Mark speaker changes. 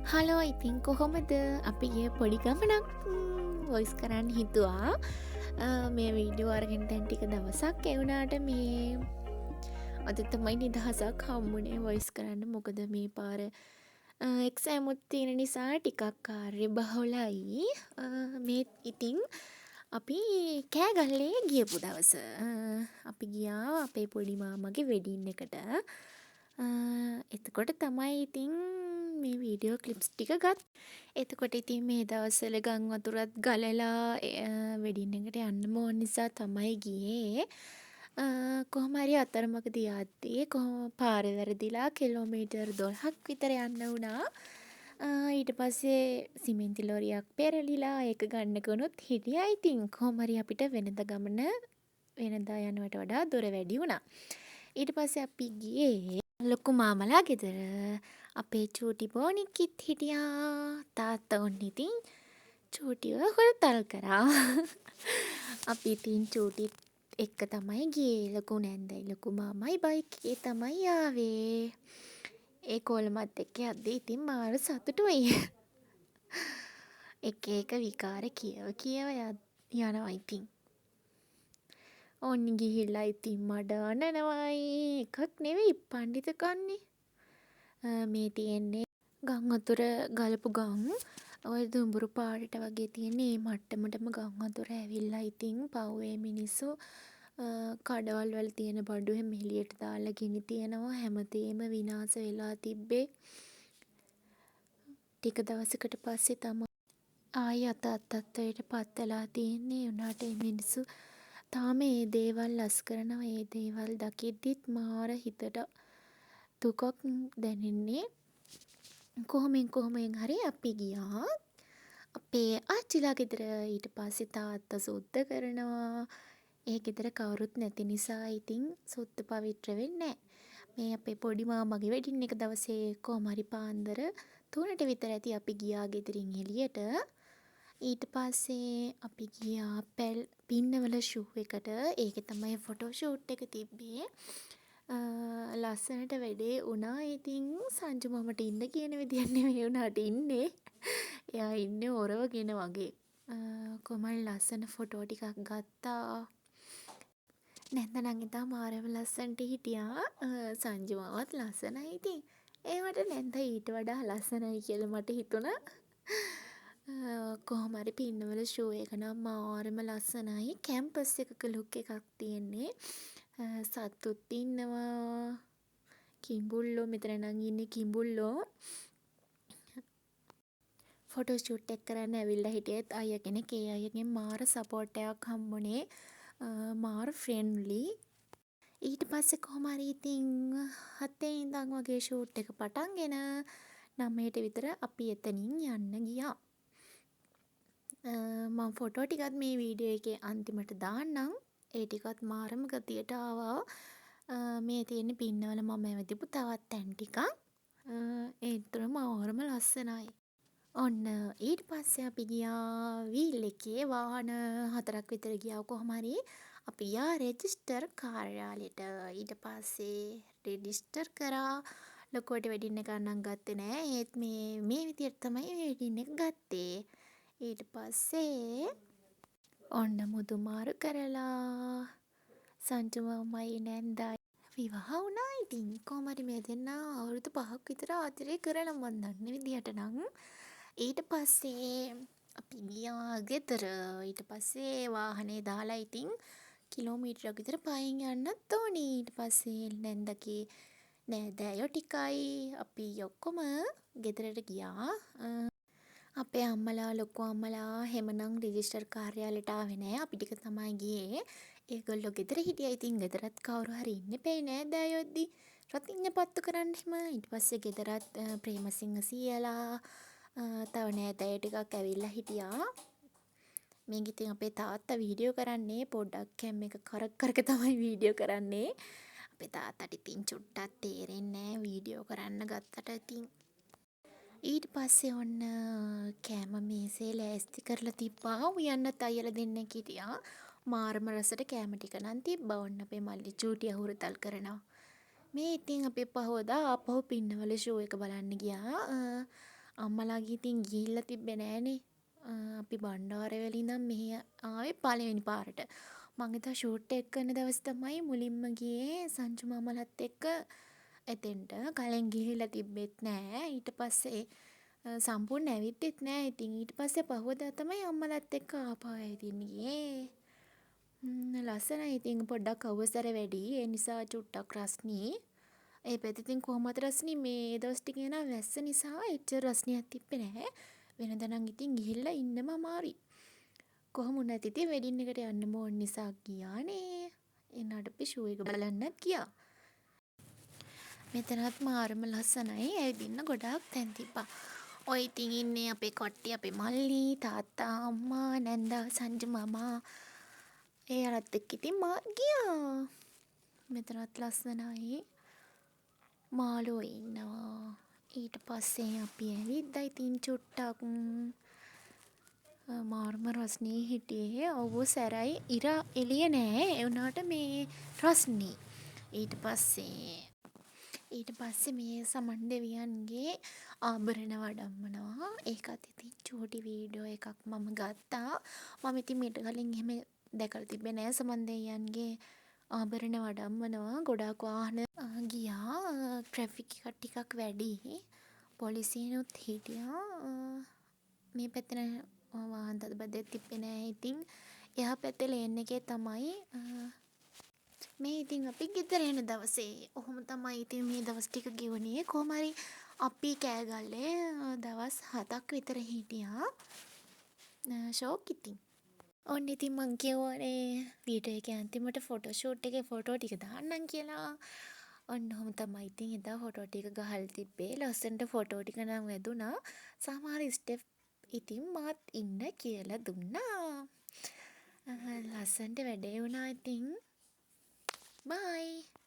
Speaker 1: Hello ඉතින් කොහොමද අපි ගිය පොඩි ගමනක් වොයිස් කරන්න හිතුවා මේ වීඩියෝ අරගෙන දැන් ටික දවසක් එවුනාට මේ අද තමයි නිදහසක් හම්බුනේ වොයිස් කරන්න මොකද මේ පාර එක්සෑමුත් තියෙන නිසා ටිකක් කාර්ය බහුලයි මේ ඉතිං අපි කෑගල්ලේ ගියපු දවස අපි ගියා අපේ පොඩි මාමගේ වෙඩින් එකට එතකොට තමයි ඉතින් මේ වීඩියෝ ක්ලිප්ස් ටික ගත්. එතකොට ඉතින් මේ දවස්වල ගම් වතුරත් ගලලා වෙඩින් එකට යන්න ඕන නිසා තමයි ගියේ. කොහොම හරි අතරමඟදී යද්දී පාර වැරදිලා කිලෝමීටර් 12ක් විතර යන්න වුණා. ඊට පස්සේ සිමෙන්ති ලෝරියක් පෙරලිලා ඒක ගන්න ගොනුත් හිටියා. ඉතින් කොහොම හරි අපිට වෙනද ගමන වෙනදා යනවට වඩා දුර වැඩි වුණා. ඊට පස්සේ අපි ගියේ ලොකු මාමලා ගෙදර. අපේ චූටි බෝනික්කිත් හිටියා. තාත්තා ඔන්න ඉතින් චූටිව හුරතල් කරා. අපි ඉතින් චූටිත් එක්ක තමයි ගියේ. ලොකු නැන්දයි ලොකු මාමයි බයික් එකේ තමයි ආවේ. ඒ කොල්මත් එක්ක යද්දී ඉතින් මාර සතුටුයි. එක එක විකාර කියව යනවා ඉතින්. ඔන්න ගිහිල්ලා ඉතින් මඩ අනනවයි. එකක් නෙවෙයි පණ්ඩිත කන්නේ. මේ තියෙන්නේ ගම් වතුර ගලපු ගම්. ඔය දුඹුරු පාටට වගේ තියෙන ඒ මට්ටමටම ගම් වතුර ඇවිල්ලා ඉතින් පව්වේ මිනිස්සු කඩවල් වල තියෙන බඩු එහෙම එළියට දාලා ගිනි තියනවා. හැමතේම විනාශ වෙලා තිබ්බේ. ටික දවසකට පස්සේ තමයි ආයි අතවයට පත් වෙලා තියෙන්නේ. උනාට මේ මිනිස්සු තාම ඒ දේවල් ලස් කරනවා. ඒ දේවල් දකිද්දිත් මාර හිතට දුකක් දැනෙන්නේ. කොහොමෙන් හරි අපි ගියා අපේ ආච්චිලා ගෙදර. ඊට පස්සේ තාත්තා සුද්ද කරනවා. ඒ ගෙදර කවුරුත් නැති නිසා ඉතින් සුද්ද පවිත්‍ර වෙන්නේ නැහැ. මේ අපේ පොඩි මාමගේ වෙඩින් එක දවසේ කොහොම හරි පාන්දර 3ට විතර ඇති අපි ගියා ගෙදරින් එළියට. ඊට පස්සේ අපි ගියා පින්නවල ෂූ එකට. ඒකේ තමයි ෆොටෝ ෂූට් එක තිබ්බේ. ලස්සනට වැඩේ වුණා. ඉතින් සංජු මාමට ඉන්න කියන විදිහට නෙවෙයි උනාට ඉන්නේ. එයා ඉන්නේ ඔරවගෙන වගේ. කොහොම හරි ලස්සන ෆොටෝ ටිකක් ගත්තා. නැන්ද නම් ඉතින් මාරම ලස්සනට හිටියා. සංජු මාමත් ලස්සනයි ඉතින්. ඒවට නැන්ද ඊට වඩා ලස්සනයි කියලා මට හිතුණා. කොහොම හරි පින්නවල ෂෝ එක නම් මාරම ලස්සනයි. කැම්පස් එකක ලුක් එකක් තියෙන්නේ. සත්තුත් ඉන්නවා. කිඹුල්ලෝ මෙතන නම් ඉන්නේ කිඹුල්ලෝ. ෆොටෝ ෂූට් එක කරන්න ඇවිල්ලා හිටියෙත් අයියා කෙනෙක්. ඒ අයියගෙන් මාර සපෝට් එකක් හම්බුනේ. මාර ෆ්‍රෙන්ඩ්ලි. ඊට පස්සේ කොහොම හරි ඉතින් 7 ඉඳන් වගේ ෂූට් එක පටන්ගෙන 9ට විතර අපි එතනින් යන්න ගියා. මම ෆොටෝ ටිකත් මේ වීඩියෝ එකේ අන්තිමට දාන්නම්. ඒ ටිකත් මාරම ගතියට ආවා. මේ තියෙන්නේ පින්නවල මම ඇවිදපු තවත් තැන් ටිකක්. ඒ තුන මාරම ලස්සනයි. ඔන්න ඊට පස්සේ අපි ගියා වීල් එකේ වාහන 4ක් විතර ගියා කොහොම හරි. අපි ගියා රෙජිස්ටර් කාර්යාලයට. ඊට පස්සේ රෙජිස්ටර් කරා. ලොකුවට වෙඩින් එකක් නම් ගත්තේ නෑ. ඒත් මේ විදියට තමයි වෙඩින් එක ගත්තේ. ඊට පස්සේ ඔන්න මුදු මාරු කරලා සංජු මාමයි නැන්දයි විවාහ වුණා. ඉතින් කොහොම හරි මේ දෙන්නා අවුරුදු 5ක් විතර ආදරේ කරලා මන් දන්න විදිහට නම්. ඊට පස්සේ අපි ගියා ගෙදර. ඊට පස්සේ වාහනේ දාලා ඉතින් කිලෝමීටරයක් විතර පයින් යන්නත් ඕනේ. ඊට පස්සේ නැන්දගේ නෑදෑයෝ ටිකයි අපි ඔක්කොම ගෙදරට ගියා. අපේ අම්මලා ලොකු අම්මලා හැමනම් රෙජිස්ටර් කාර්යාලයට ආවේ නෑ. අපි ටික තමයි ගියේ. ඒගොල්ලෝ ගෙදර හිටියා. ඉතින් ගෙදරත් කවුරු හරි ඉන්න එපේ නෑදෑයෝ එද්දි. රතිඤ්ඤ පත්තු කරන්න එහෙම. ඊට පස්සේ ගෙදරත් ප්‍රේමසිංහ සීයලා තව නෑදෑයෝ ටිකක් ඇවිල්ලා හිටියා. මේක ඉතින් අපේ තාත්තා වීඩියෝ කරන්නේ පොඩ්ඩක් කැම් එක කරක තමයි වීඩියෝ කරන්නේ. අපේ තාත්තට ඉතින් චුට්ටක් තේරෙන්නේ නෑ වීඩියෝ කරන්න ගත්තට ඉතින්. ඊට පස්සේ ඔන්න කෑම මේසේ ලෑස්ති කරලා තිබ්බා. උයන්නත් අයියලා දෙන්නෙක් හිටියා. මාරම රසට කෑම ටික නම් තිබ්බා. ඔන්න අපේ මල්ලි චූටිය හුරතල් කරනවා. මේ ඉතින් අපි පහෝදා ආපහු පින්නවල ෂෝ එක බලන්න ගියා. අම්මලාගේ ඉතින් ගිහිල්ලා තිබ්බේ නෑනේ. අපි බණ්ඩාරවැල ඉඳන් මෙහෙ ආවේ පළවෙනි පාරට. මං එදා ෂූට් එක කරන දවස් තමයි මුලින්ම ගියේ සංජු මාමලත් එක්ක එතෙන්ට. කලින් ගිහිල්ලා තිබ්බෙත් නෑ. ඊට පස්සේ සම්පූර්ණ ඇවිද්දෙත් නෑ. ඉතින් ඊට පස්සේ පහුවදා තමයි අම්මලත් එක්ක ආපහු ඇවිදින්න ගියේ. ලස්සනයි ඉතින් පොඩ්ඩක් අවසර වැඩි. ඒ නිසා චුට්ටක් රස්නී. ඒ පැත්තේ ඉතින් කොහොමද රස්නි මේ දවස් ටිකේ නා වැස්ස නිසා එච්චර රස්නියක් තිබ්බේ නැහැ. වෙනදා නම් ඉතින් ගිහිල්ලා ඉන්නම අමාරුයි. කොහොම වුණත් ඉතින් වෙඩින් එකට යන්න ඕන නිසා ගියානේ. එන්නට අපි ෂෝ එක බලන්නත් ගියා. මෙතනත් මාරම ලස්සනයි. ඇවිදින්න ගොඩාක් තැන් තිබ්බා. ඔය ඉතින් ඉන්නේ අපේ කට්ටිය අපේ මල්ලි, තාත්තා, අම්මා, නැන්දා, සංජු මාමා. ඒ අරත් එක්ක ඉතින් මා ගියා. මෙතනත් ලස්සනයි. මාළුවෝ ඉන්නවා. ඊට පස්සේ අපි ඇවිද්දා ඉතින් චුට්ටක් මාර්ම රස්නී හිටියේ. ඔව් සැරයි ඉර එළිය නෑ. ඒ වුණාට මේ රස්නී. ඊට පස්සේ මේ සමන් දෙවියන්ගේ ආභරණ වඩම්මනවා. ඒකත් ඉතින් චූටි වීඩියෝ එකක් මම ගත්තා. මම ඉතින් මීට කලින් එහෙම දැකලා තිබ්බේ නෑ සමන් දෙවියන්ගේ ආභරණ වඩම්මනවා. ගොඩාක් වාහන ගියා. ට්‍රැෆික් එක ටිකක් වැඩි. පොලිසියනුත් හිටියා. මේ පැත්තේ වාහන තදබදයක් තිබ්බේ නෑ. ඉතින් එහා පැත්තේ ලේන් එකේ තමයි මේ ඉතින් අපි ගෙදර එන දවසේ. ඔහොම තමයි ඉතින් මේ දවස් ටික ගෙවුනේ. කොහොම හරි අපි කෑගල්ලේ දවස් 7ක් විතර හිටියා. ෂෝක් ඉතින්. ඔන්න ඉතින් මං කියවනේ වීඩියෝ එකේ අන්තිමට ෆොටෝ ෂූට් එකේ ෆොටෝ ටික දාන්නම් කියලා. ඔන්න ඔහොම තමයි ඉතින් එදා ෆොටෝ ටික ගහලා තිබ්බේ. ලස්සනට ෆොටෝ ටික නම් වැදුනා. සමහර ස්ටෙප් ඉතින් මාත් ඉන්න කියලා දුන්නා. ලස්සනට වැඩේ වුණා ඉතින්. බයි.